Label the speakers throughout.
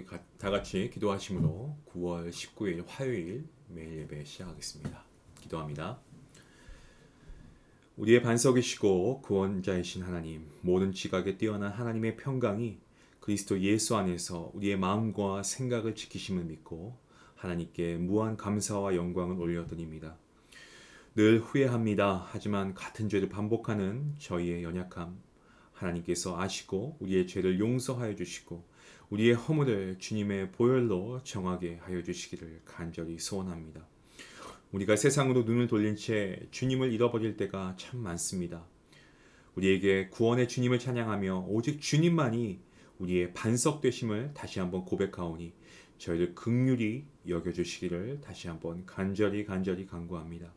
Speaker 1: 우리 다 같이 기도하심으로 9월 19일 화요일 매일 예배 시작하겠습니다. 기도합니다. 우리의 반석이시고 구원자이신 하나님, 모든 지각에 뛰어난 하나님의 평강이 그리스도 예수 안에서 우리의 마음과 생각을 지키심을 믿고 하나님께 무한 감사와 영광을 올려드립니다. 늘 후회합니다. 하지만 같은 죄를 반복하는 저희의 연약함, 하나님께서 아시고 우리의 죄를 용서하여 주시고 우리의 허물을 주님의 보혈로 정하게 하여 주시기를 간절히 소원합니다. 우리가 세상으로 눈을 돌린 채 주님을 잃어버릴 때가 참 많습니다. 우리에게 구원의 주님을 찬양하며 오직 주님만이 우리의 반석 되심을 다시 한번 고백하오니 저희를 긍휼히 여겨주시기를 다시 한번 간절히 간구합니다.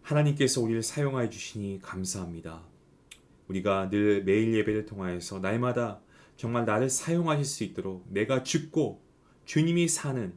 Speaker 1: 하나님께서 우리를 사용하여 주시니 감사합니다. 우리가 늘 매일 예배를 통하여서 날마다 정말 나를 사용하실 수 있도록 내가 죽고 주님이 사는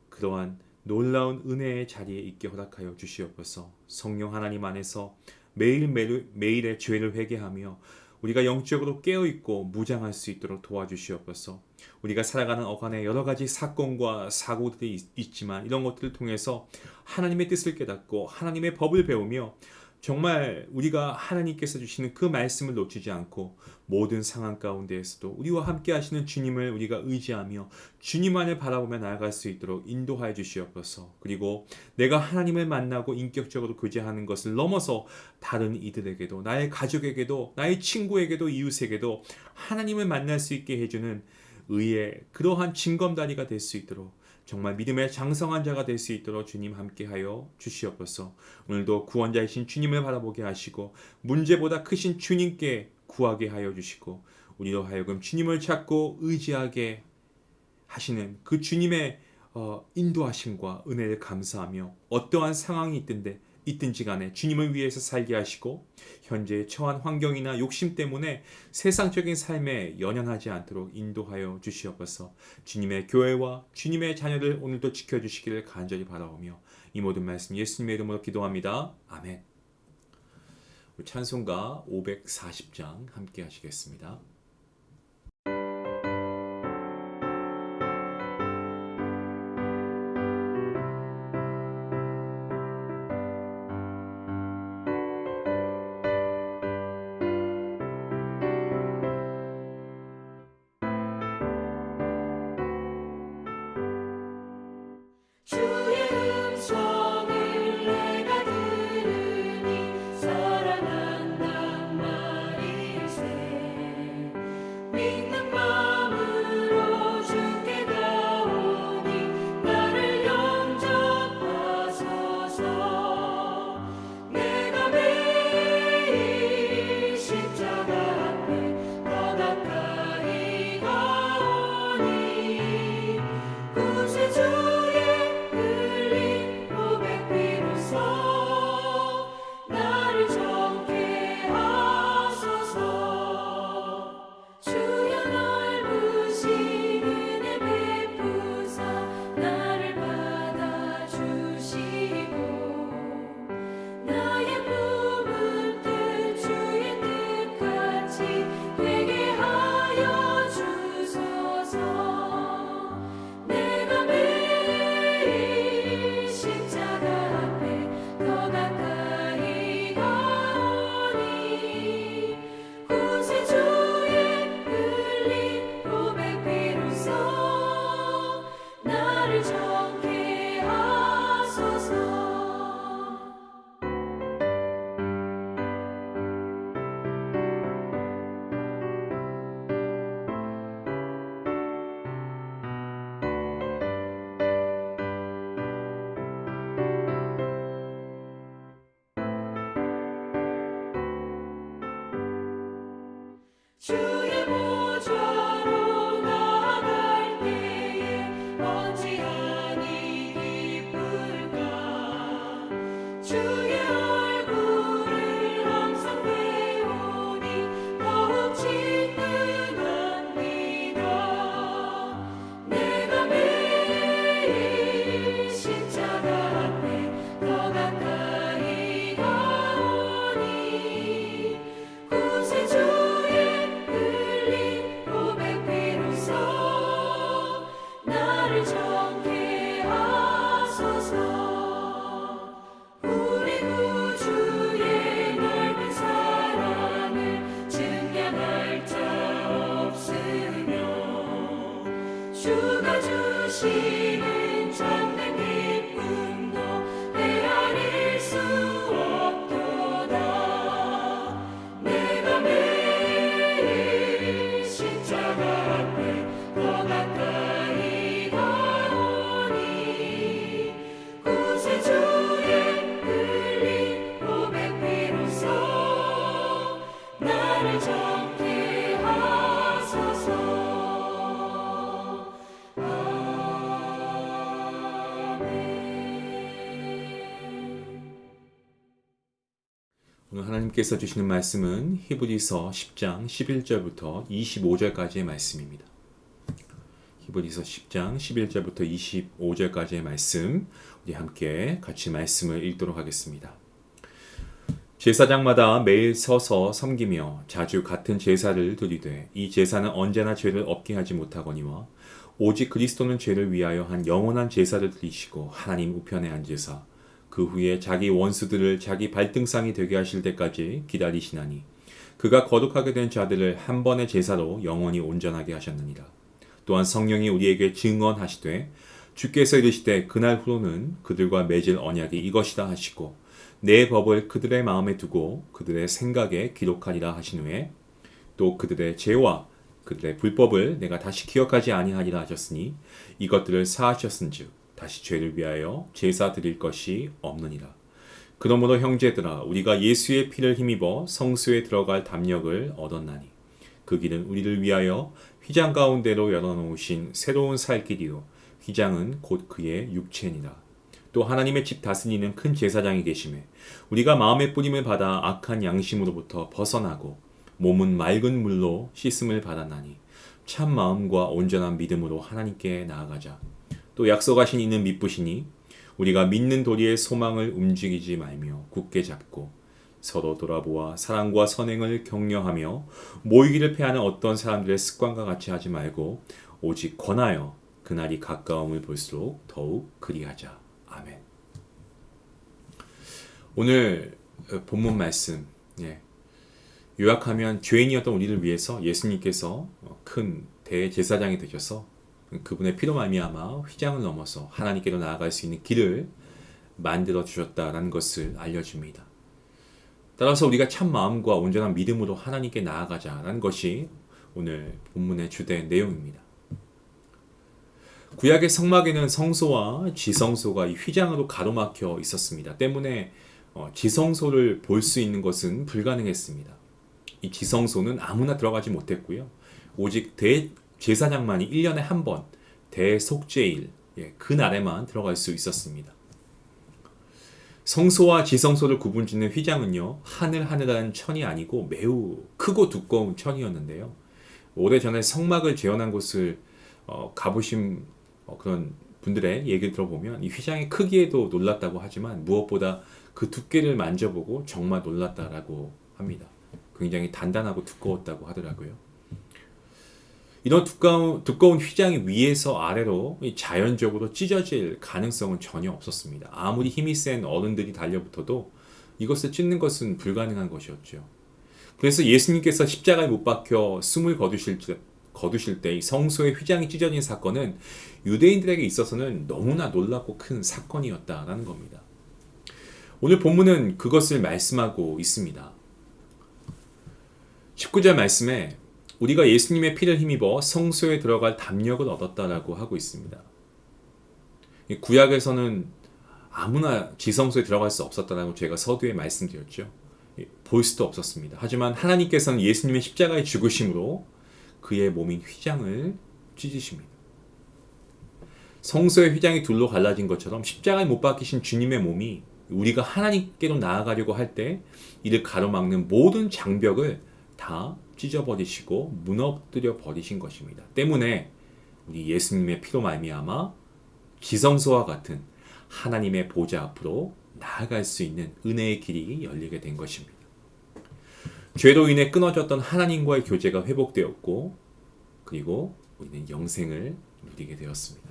Speaker 1: 그러한 놀라운 은혜의 자리에 있게 허락하여 주시옵소서. 성령 하나님 안에서 매일의 죄를 회개하며 우리가 영적으로 깨어있고 무장할 수 있도록 도와주시옵소서. 우리가 살아가는 어간에 여러 가지 사건과 사고들이 있지만 이런 것들을 통해서 하나님의 뜻을 깨닫고 하나님의 법을 배우며 정말 우리가 하나님께서 주시는 그 말씀을 놓치지 않고 모든 상황 가운데에서도 우리와 함께 하시는 주님을 우리가 의지하며 주님만을 바라보며 나아갈 수 있도록 인도하여 주시옵소서. 그리고 내가 하나님을 만나고 인격적으로 교제하는 것을 넘어서 다른 이들에게도, 나의 가족에게도, 나의 친구에게도, 이웃에게도 하나님을 만날 수 있게 해주는 의의 그러한 징검다리가 될 수 있도록 정말 믿음의 장성한 자가 될 수 있도록 주님 함께하여 주시옵소서. 오늘도 구원자이신 주님을 바라보게 하시고 문제보다 크신 주님께 구하게 하여 주시고 우리로 하여금 주님을 찾고 의지하게 하시는 그 주님의 인도하심과 은혜를 감사하며 어떠한 상황이 있든지 간에 주님을 위해서 살게 하시고 현재 처한 환경이나 욕심 때문에 세상적인 삶에 연연하지 않도록 인도하여 주시옵소서. 주님의 교회와 주님의 자녀를 오늘도 지켜주시기를 간절히 바라오며 이 모든 말씀 예수님의 이름으로 기도합니다. 아멘. 찬송가 540장 함께 하시겠습니다.
Speaker 2: 주의 보좌로 나아갈 때에 어찌하니 기쁠까. 주의 얼굴을 항상 배우니 더욱 친근합니다. 내가 매일 십자가 앞에 더 가까이 가오니 구세주의 주시는 참된 기쁨도 헤아릴 수 없도다. 내가 매일 십자가 앞에 더 가까이 가오니 구세주의 흘린 고백 비로소 나를 정케 하소서.
Speaker 1: 오늘 하나님께서 주시는 말씀은 히브리서 10장 11절부터 25절까지의 말씀입니다. 히브리서 10장 11절부터 25절까지의 말씀, 우리 함께 같이 말씀을 읽도록 하겠습니다. 제사장마다 매일 서서 섬기며 자주 같은 제사를 드리되 이 제사는 언제나 죄를 없게 하지 못하거니와 오직 그리스도는 죄를 위하여 한 영원한 제사를 드리시고 하나님 우편에 앉으사 그 후에 자기 원수들을 자기 발등상이 되게 하실 때까지 기다리시나니 그가 거룩하게 된 자들을 한 번의 제사로 영원히 온전하게 하셨느니라. 또한 성령이 우리에게 증언하시되 주께서 이르시되 그날 후로는 그들과 맺을 언약이 이것이다 하시고 내 법을 그들의 마음에 두고 그들의 생각에 기록하리라 하신 후에 또 그들의 죄와 그들의 불법을 내가 다시 기억하지 아니하리라 하셨으니 이것들을 사하셨은즉 다시 죄를 위하여 제사 드릴 것이 없느니라. 그러므로 형제들아 우리가 예수의 피를 힘입어 성소에 들어갈 담력을 얻었나니 그 길은 우리를 위하여 휘장 가운데로 열어놓으신 새로운 살 길이요 휘장은 곧 그의 육체니라. 또 하나님의 집 다스리는 큰 제사장이 계심에 우리가 마음의 뿌림을 받아 악한 양심으로부터 벗어나고 몸은 맑은 물로 씻음을 받았나니 참 마음과 온전한 믿음으로 하나님께 나아가자. 또 약속하신 이는 믿으시니 우리가 믿는 도리의 소망을 움직이지 말며 굳게 잡고 서로 돌아보아 사랑과 선행을 격려하며 모이기를 패하는 어떤 사람들의 습관과 같이 하지 말고 오직 권하여 그날이 가까움을 볼수록 더욱 그리하자. 아멘. 오늘 본문 말씀, 요약하면 죄인이었던 우리를 위해서 예수님께서 큰 대제사장이 되셔서 그분의 피로 말미암아 휘장을 넘어서 하나님께로 나아갈 수 있는 길을 만들어 주셨다라는 것을 알려줍니다. 따라서 우리가 참 마음과 온전한 믿음으로 하나님께 나아가자라는 것이 오늘 본문의 주된 내용입니다. 구약의 성막에는 성소와 지성소가 이 휘장으로 가로막혀 있었습니다. 때문에 지성소를 볼 수 있는 것은 불가능했습니다. 이 지성소는 아무나 들어가지 못했고요. 오직 제사장만이 1년에 한 번 대속죄일 그날에만 들어갈 수 있었습니다. 성소와 지성소를 구분짓는 휘장은요 하늘하늘한 천이 아니고 매우 크고 두꺼운 천이었는데요. 오래전에 성막을 재현한 곳을 가보신 그런 분들의 얘기를 들어보면 이 휘장의 크기에도 놀랐다고 하지만 무엇보다 그 두께를 만져보고 정말 놀랐다라고 합니다. 굉장히 단단하고 두꺼웠다고 하더라고요. 이런 두꺼운 휘장이 위에서 아래로 자연적으로 찢어질 가능성은 전혀 없었습니다. 아무리 힘이 센 어른들이 달려붙어도 이것을 찢는 것은 불가능한 것이었죠. 그래서 예수님께서 십자가에 못 박혀 숨을 거두실 때 이 성소의 휘장이 찢어진 사건은 유대인들에게 있어서는 너무나 놀랍고 큰 사건이었다라는 겁니다. 오늘 본문은 그것을 말씀하고 있습니다. 19절 말씀에 우리가 예수님의 피를 힘입어 성소에 들어갈 담력을 얻었다라고 하고 있습니다. 구약에서는 아무나 지성소에 들어갈 수 없었다라고 제가 서두에 말씀드렸죠. 볼 수도 없었습니다. 하지만 하나님께서는 예수님의 십자가의 죽으심으로 그의 몸인 휘장을 찢으십니다. 성소의 휘장이 둘로 갈라진 것처럼 십자가에 못 박히신 주님의 몸이 우리가 하나님께로 나아가려고 할 때 이를 가로막는 모든 장벽을 다 찢어버리시고 무너뜨려 버리신 것입니다. 때문에 우리 예수님의 피로 말미암아 지성소와 같은 하나님의 보좌 앞으로 나아갈 수 있는 은혜의 길이 열리게 된 것입니다. 죄로 인해 끊어졌던 하나님과의 교제가 회복되었고 그리고 우리는 영생을 누리게 되었습니다.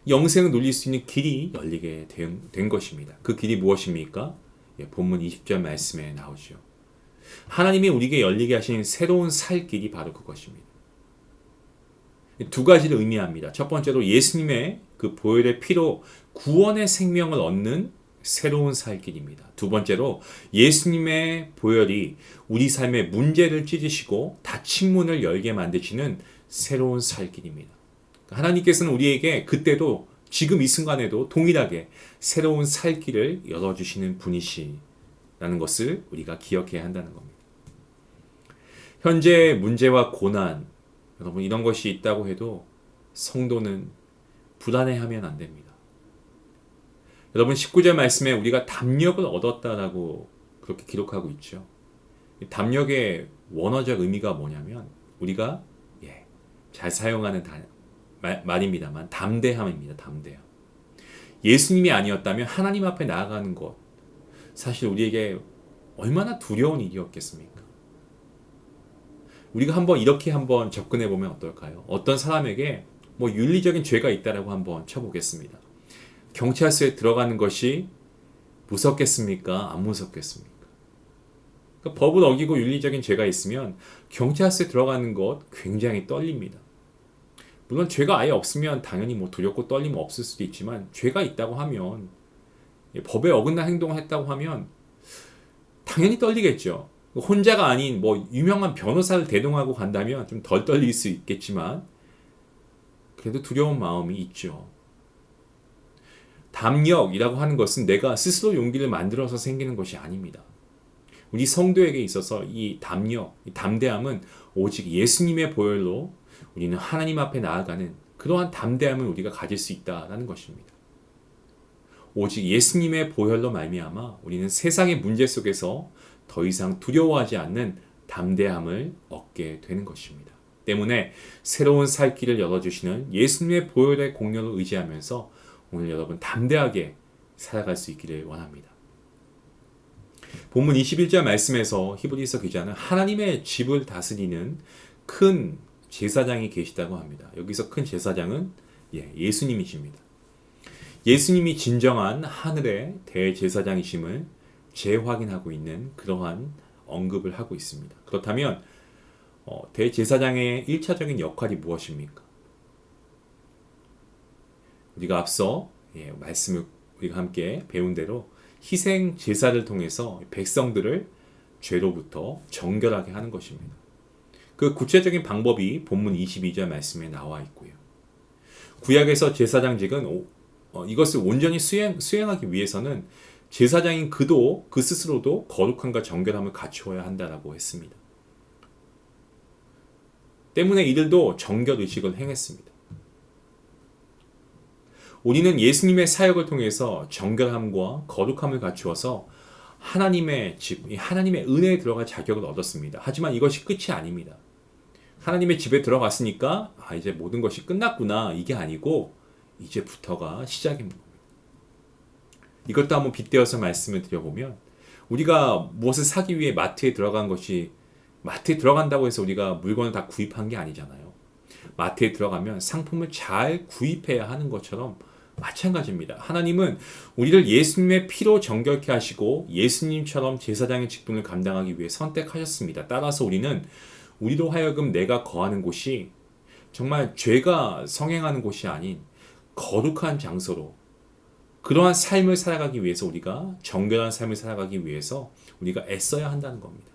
Speaker 1: 영생을 누릴 수 있는 길이 열리게 된 것입니다. 그 길이 무엇입니까? 본문 20절 말씀에 나오죠. 하나님이 우리에게 열리게 하신 새로운 살 길이 바로 그것입니다. 두 가지를 의미합니다. 첫 번째로 예수님의 그 보혈의 피로 구원의 생명을 얻는 새로운 살 길입니다. 두 번째로 예수님의 보혈이 우리 삶의 문제를 찢으시고 닫힌 문을 열게 만드시는 새로운 살 길입니다. 하나님께서는 우리에게 그때도 지금 이 순간에도 동일하게 새로운 살 길을 열어주시는 분이시라는 것을 우리가 기억해야 한다는 겁니다. 현재 문제와 고난, 여러분 이런 것이 있다고 해도 성도는 불안해하면 안 됩니다. 여러분 19절 말씀에 우리가 담력을 얻었다라고 그렇게 기록하고 있죠. 담력의 원어적 의미가 뭐냐면 우리가 잘 사용하는 말입니다만 담대함입니다. 담대함. 예수님이 아니었다면 하나님 앞에 나아가는 것 사실 우리에게 얼마나 두려운 일이었겠습니까? 우리가 이렇게 한번 접근해 보면 어떨까요? 어떤 사람에게 윤리적인 죄가 있다라고 한번 쳐보겠습니다. 경찰서에 들어가는 것이 무섭겠습니까? 안 무섭겠습니까? 그러니까 법을 어기고 윤리적인 죄가 있으면 경찰서에 들어가는 것 굉장히 떨립니다. 물론 죄가 아예 없으면 당연히 두렵고 떨림 없을 수도 있지만 죄가 있다고 하면 법에 어긋난 행동을 했다고 하면 당연히 떨리겠죠. 혼자가 아닌 유명한 변호사를 대동하고 간다면 좀 덜 떨릴 수 있겠지만 그래도 두려운 마음이 있죠. 담력이라고 하는 것은 내가 스스로 용기를 만들어서 생기는 것이 아닙니다. 우리 성도에게 있어서 이 담력, 이 담대함은 오직 예수님의 보혈로 우리는 하나님 앞에 나아가는 그러한 담대함을 우리가 가질 수 있다는 것입니다. 오직 예수님의 보혈로 말미암아 우리는 세상의 문제 속에서 더 이상 두려워하지 않는 담대함을 얻게 되는 것입니다. 때문에 새로운 살 길을 열어주시는 예수님의 보혈의 공로를 의지하면서 오늘 여러분 담대하게 살아갈 수 있기를 원합니다. 본문 21절 말씀에서 히브리서 기자는 하나님의 집을 다스리는 큰 제사장이 계시다고 합니다. 여기서 큰 제사장은 예수님이십니다. 예수님이 진정한 하늘의 대제사장이심을 재확인하고 있는 그러한 언급을 하고 있습니다. 그렇다면 대제사장의 1차적인 역할이 무엇입니까? 우리가 앞서 말씀을 우리가 함께 배운 대로 희생 제사를 통해서 백성들을 죄로부터 정결하게 하는 것입니다. 그 구체적인 방법이 본문 22절 말씀에 나와 있고요. 구약에서 제사장직은 이것을 온전히 수행하기 위해서는 제사장인 그도 그 스스로도 거룩함과 정결함을 갖추어야 한다라고 했습니다. 때문에 이들도 정결 의식을 행했습니다. 우리는 예수님의 사역을 통해서 정결함과 거룩함을 갖추어서 하나님의 집, 하나님의 은혜에 들어갈 자격을 얻었습니다. 하지만 이것이 끝이 아닙니다. 하나님의 집에 들어갔으니까 이제 모든 것이 끝났구나 이게 아니고 이제부터가 시작입니다. 이것도 한번 빗대어서 말씀을 드려보면 우리가 무엇을 사기 위해 마트에 들어간 것이 마트에 들어간다고 해서 우리가 물건을 다 구입한 게 아니잖아요. 마트에 들어가면 상품을 잘 구입해야 하는 것처럼 마찬가지입니다. 하나님은 우리를 예수님의 피로 정결케 하시고 예수님처럼 제사장의 직분을 감당하기 위해 선택하셨습니다. 따라서 우리로 하여금 내가 거하는 곳이 정말 죄가 성행하는 곳이 아닌 거룩한 장소로 그러한 삶을 살아가기 위해서 우리가 정결한 삶을 살아가기 위해서 우리가 애써야 한다는 겁니다.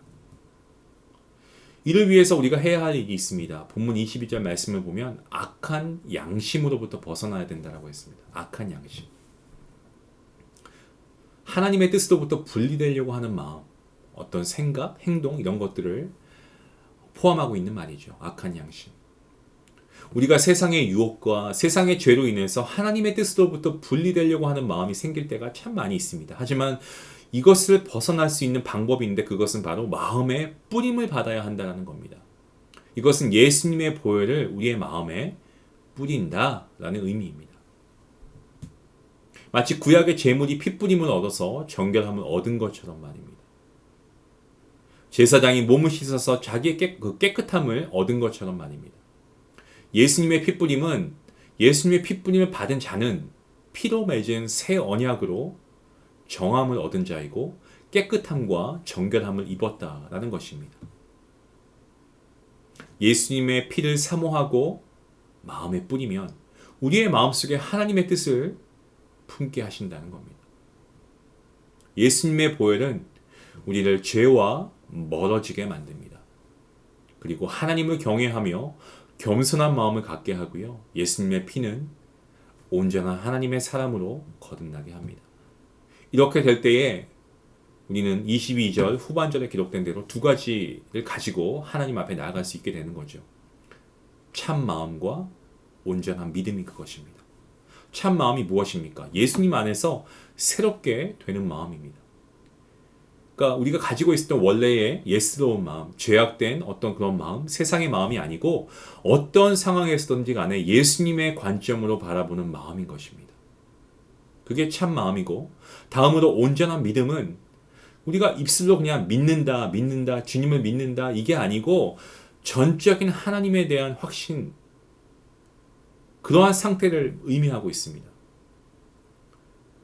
Speaker 1: 이를 위해서 우리가 해야 할 일이 있습니다. 본문 22절 말씀을 보면 악한 양심으로부터 벗어나야 된다고 했습니다. 악한 양심. 하나님의 뜻으로부터 분리되려고 하는 마음, 어떤 생각, 행동 이런 것들을 포함하고 있는 말이죠. 악한 양심. 우리가 세상의 유혹과 세상의 죄로 인해서 하나님의 뜻으로부터 분리되려고 하는 마음이 생길 때가 참 많이 있습니다. 하지만 이것을 벗어날 수 있는 방법인데 그것은 바로 마음의 뿌림을 받아야 한다는 겁니다. 이것은 예수님의 보혈을 우리의 마음에 뿌린다라는 의미입니다. 마치 구약의 제물이 핏뿌림을 얻어서 정결함을 얻은 것처럼 말입니다. 제사장이 몸을 씻어서 자기의 깨끗함을 얻은 것처럼 말입니다. 예수님의 핏뿌림을 받은 자는 피로 맺은 새 언약으로 정함을 얻은 자이고 깨끗함과 정결함을 입었다라는 것입니다. 예수님의 피를 사모하고 마음에 뿌리면 우리의 마음속에 하나님의 뜻을 품게 하신다는 겁니다. 예수님의 보혈은 우리를 죄와 멀어지게 만듭니다. 그리고 하나님을 경외하며 겸손한 마음을 갖게 하고요. 예수님의 피는 온전한 하나님의 사람으로 거듭나게 합니다. 이렇게 될 때에 우리는 22절 후반절에 기록된 대로 두 가지를 가지고 하나님 앞에 나아갈 수 있게 되는 거죠. 참 마음과 온전한 믿음이 그것입니다. 참 마음이 무엇입니까? 예수님 안에서 새롭게 되는 마음입니다. 그러니까 우리가 가지고 있었던 원래의 예스러운 마음, 죄악된 어떤 그런 마음, 세상의 마음이 아니고 어떤 상황에서든지 간에 예수님의 관점으로 바라보는 마음인 것입니다. 그게 참 마음이고, 다음으로 온전한 믿음은 우리가 입술로 그냥 믿는다, 주님을 믿는다 이게 아니고 전적인 하나님에 대한 확신, 그러한 상태를 의미하고 있습니다.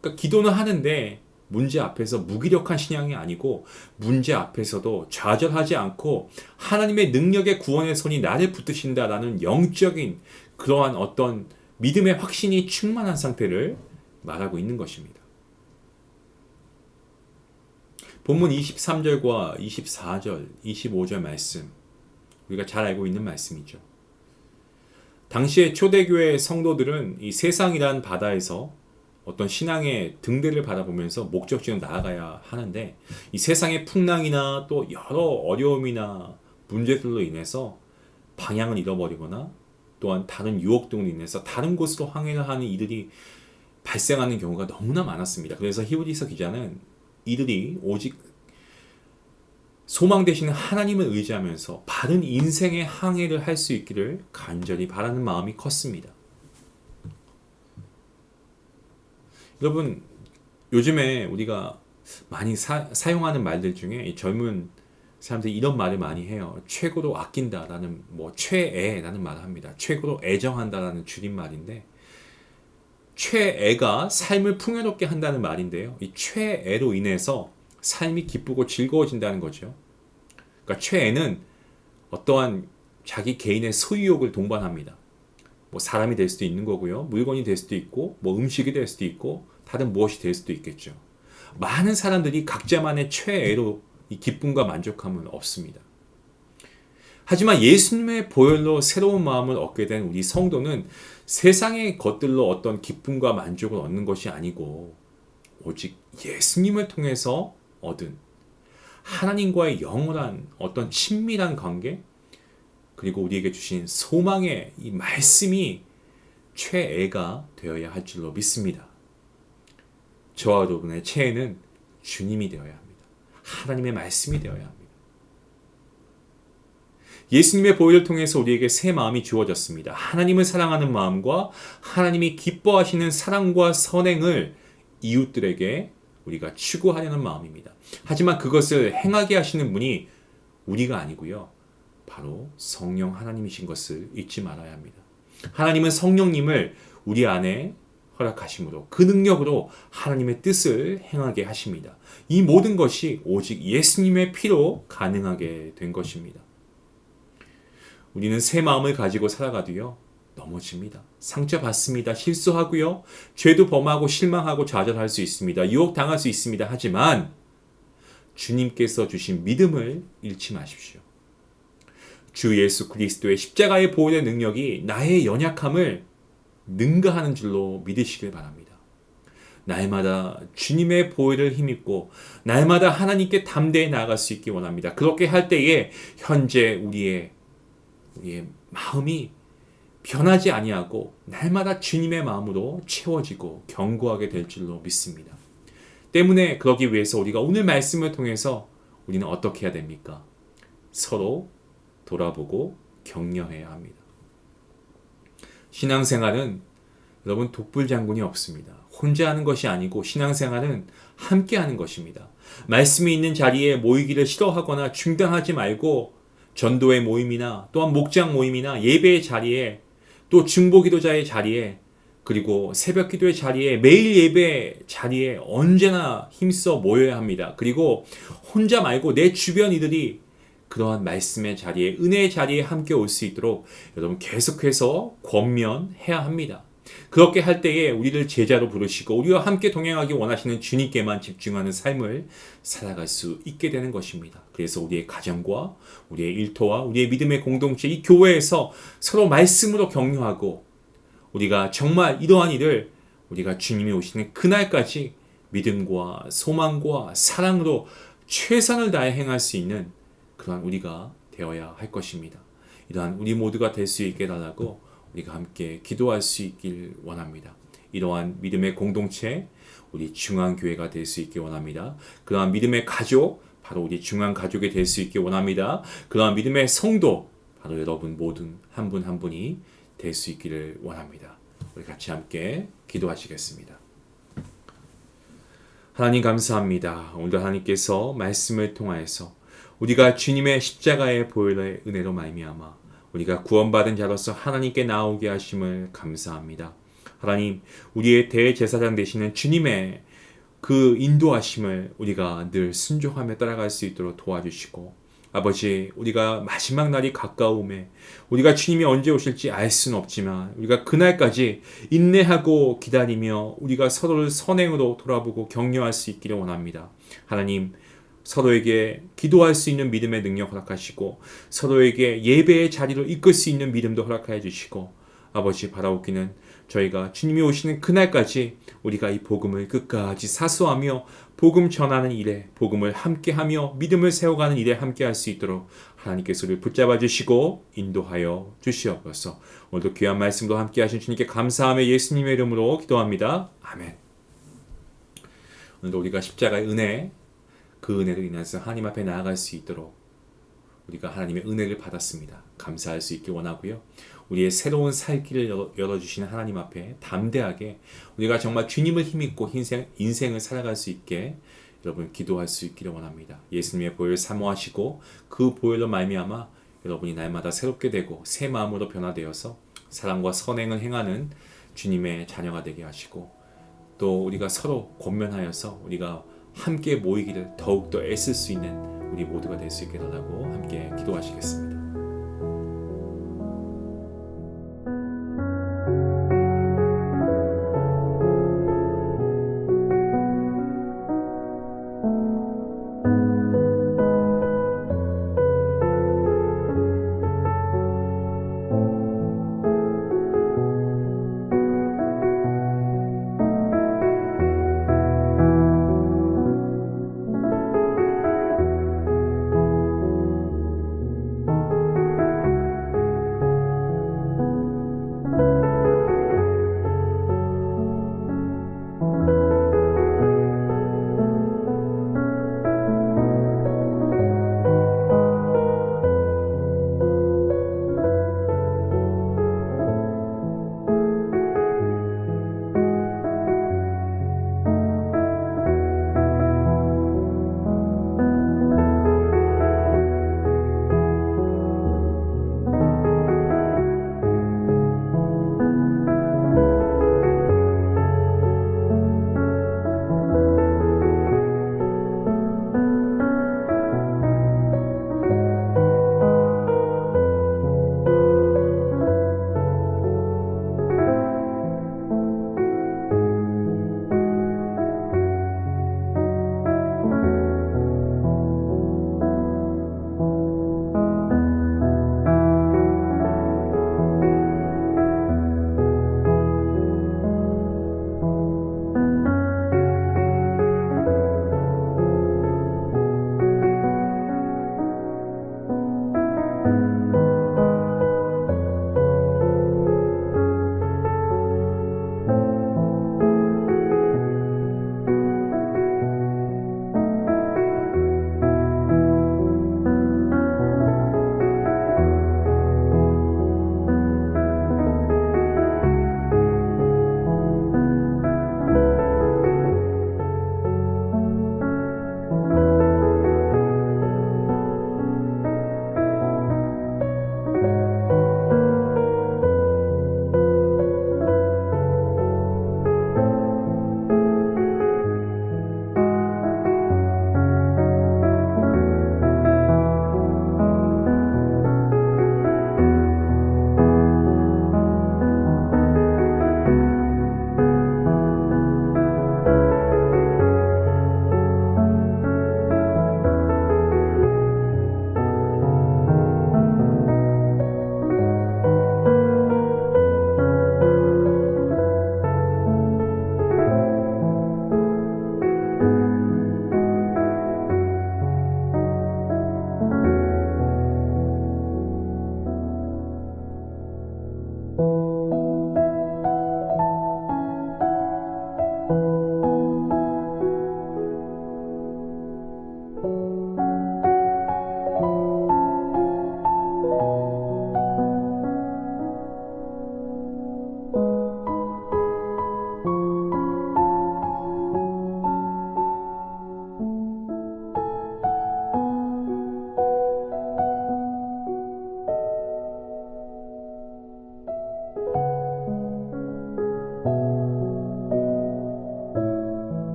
Speaker 1: 그러니까 기도는 하는데 문제 앞에서 무기력한 신앙이 아니고 문제 앞에서도 좌절하지 않고 하나님의 능력의 구원의 손이 나를 붙드신다라는 영적인 그러한 어떤 믿음의 확신이 충만한 상태를 말하고 있는 것입니다. 본문 23절과 24절, 25절 말씀, 우리가 잘 알고 있는 말씀이죠. 당시의 초대교회 성도들은 이 세상이란 바다에서 어떤 신앙의 등대를 바라보면서 목적지로 나아가야 하는데, 이 세상의 풍랑이나 또 여러 어려움이나 문제들로 인해서 방향을 잃어버리거나 또한 다른 유혹 등으로 인해서 다른 곳으로 항해를 하는 이들이 발생하는 경우가 너무나 많았습니다. 그래서 히브리서 기자는 이들이 오직 소망 되시는 하나님을 의지하면서 바른 인생의 항해를 할 수 있기를 간절히 바라는 마음이 컸습니다. 여러분, 요즘에 우리가 많이 사용하는 말들 중에 젊은 사람들이 이런 말을 많이 해요. 최고로 아낀다라는, 최애라는 말을 합니다. 최고로 애정한다라는 줄임말인데, 최애가 삶을 풍요롭게 한다는 말인데요. 이 최애로 인해서 삶이 기쁘고 즐거워진다는 거죠. 그러니까 최애는 어떠한 자기 개인의 소유욕을 동반합니다. 사람이 될 수도 있는 거고요. 물건이 될 수도 있고, 음식이 될 수도 있고, 다른 무엇이 될 수도 있겠죠. 많은 사람들이 각자만의 최애로 이 기쁨과 만족함은 없습니다. 하지만 예수님의 보혈로 새로운 마음을 얻게 된 우리 성도는 세상의 것들로 어떤 기쁨과 만족을 얻는 것이 아니고 오직 예수님을 통해서 얻은 하나님과의 영원한 어떤 친밀한 관계, 그리고 우리에게 주신 소망의 이 말씀이 최애가 되어야 할 줄로 믿습니다. 저와 여러분의 최애는 주님이 되어야 합니다. 하나님의 말씀이 되어야 합니다. 예수님의 보혈을 통해서 우리에게 새 마음이 주어졌습니다. 하나님을 사랑하는 마음과 하나님이 기뻐하시는 사랑과 선행을 이웃들에게 우리가 추구하려는 마음입니다. 하지만 그것을 행하게 하시는 분이 우리가 아니고요. 바로 성령 하나님이신 것을 잊지 말아야 합니다. 하나님은 성령님을 우리 안에 허락하심으로 그 능력으로 하나님의 뜻을 행하게 하십니다. 이 모든 것이 오직 예수님의 피로 가능하게 된 것입니다. 우리는 새 마음을 가지고 살아가도요, 넘어집니다. 상처받습니다. 실수하고요, 죄도 범하고 실망하고 좌절할 수 있습니다. 유혹당할 수 있습니다. 하지만 주님께서 주신 믿음을 잃지 마십시오. 주 예수 그리스도의 십자가의 보혈의 능력이 나의 연약함을 능가하는 줄로 믿으시길 바랍니다. 날마다 주님의 보혈을 힘입고 날마다 하나님께 담대히 나아갈 수 있기 원합니다. 그렇게 할 때에 현재 우리의 마음이 변하지 아니하고 날마다 주님의 마음으로 채워지고 견고하게 될 줄로 믿습니다. 때문에 그러기 위해서 우리가 오늘 말씀을 통해서 우리는 어떻게 해야 됩니까? 서로 돌아보고 격려해야 합니다. 신앙생활은 여러분 독불장군이 없습니다. 혼자 하는 것이 아니고 신앙생활은 함께 하는 것입니다. 말씀이 있는 자리에 모이기를 싫어하거나 중단하지 말고 전도의 모임이나 또한 목장 모임이나 예배의 자리에, 또 중보기도자의 자리에, 그리고 새벽기도의 자리에, 매일 예배 자리에 언제나 힘써 모여야 합니다. 그리고 혼자 말고 내 주변 이들이 그러한 말씀의 자리에, 은혜의 자리에 함께 올 수 있도록 여러분 계속해서 권면해야 합니다. 그렇게 할 때에 우리를 제자로 부르시고 우리와 함께 동행하기 원하시는 주님께만 집중하는 삶을 살아갈 수 있게 되는 것입니다. 그래서 우리의 가정과 우리의 일터와 우리의 믿음의 공동체, 이 교회에서 서로 말씀으로 격려하고 우리가 정말 이러한 일을 우리가 주님이 오시는 그날까지 믿음과 소망과 사랑으로 최선을 다해 행할 수 있는 그러한 우리가 되어야 할 것입니다. 이러한 우리 모두가 될 수 있게 달라고 우리가 함께 기도할 수 있길 원합니다. 이러한 믿음의 공동체, 우리 중앙교회가 될 수 있길 원합니다. 그러한 믿음의 가족, 바로 우리 중앙가족이 될 수 있길 원합니다. 그러한 믿음의 성도, 바로 여러분 모든 한 분 한 분이 될 수 있기를 원합니다. 우리 같이 함께 기도하시겠습니다. 하나님 감사합니다. 오늘도 하나님께서 말씀을 통하여서 우리가 주님의 십자가의 보혈의 은혜로 말미암아 우리가 구원받은 자로서 하나님께 나오게 하심을 감사합니다. 하나님, 우리의 대제사장 되시는 주님의 그 인도하심을 우리가 늘 순종하며 따라갈 수 있도록 도와주시고, 아버지, 우리가 마지막 날이 가까움에 우리가 주님이 언제 오실지 알 수는 없지만 우리가 그날까지 인내하고 기다리며 우리가 서로를 선행으로 돌아보고 격려할 수 있기를 원합니다. 하나님, 서로에게 기도할 수 있는 믿음의 능력 허락하시고 서로에게 예배의 자리로 이끌 수 있는 믿음도 허락하여 주시고, 아버지, 바라옵기는 저희가 주님이 오시는 그날까지 우리가 이 복음을 끝까지 사수하며 복음 전하는 일에, 복음을 함께하며 믿음을 세워가는 일에 함께할 수 있도록 하나님께서 우리를 붙잡아 주시고 인도하여 주시옵소서. 오늘도 귀한 말씀도 함께하신 주님께 감사하며 예수님의 이름으로 기도합니다. 아멘. 오늘도 우리가 십자가의 은혜, 그 은혜로 인해서 하나님 앞에 나아갈 수 있도록 우리가 하나님의 은혜를 받았습니다. 감사할 수 있길 원하고요. 우리의 새로운 살 길을 열어주시는 하나님 앞에 담대하게 우리가 정말 주님을 힘입고 인생을 살아갈 수 있게 여러분 기도할 수 있기를 원합니다. 예수님의 보혈을 사모하시고 그 보혈로 말미암아 여러분이 날마다 새롭게 되고 새 마음으로 변화되어서 사랑과 선행을 행하는 주님의 자녀가 되게 하시고, 또 우리가 서로 권면하여서 우리가 함께 모이기를 더욱더 애쓸 수 있는 우리 모두가 될 수 있게 달라고 함께 기도하시겠습니다.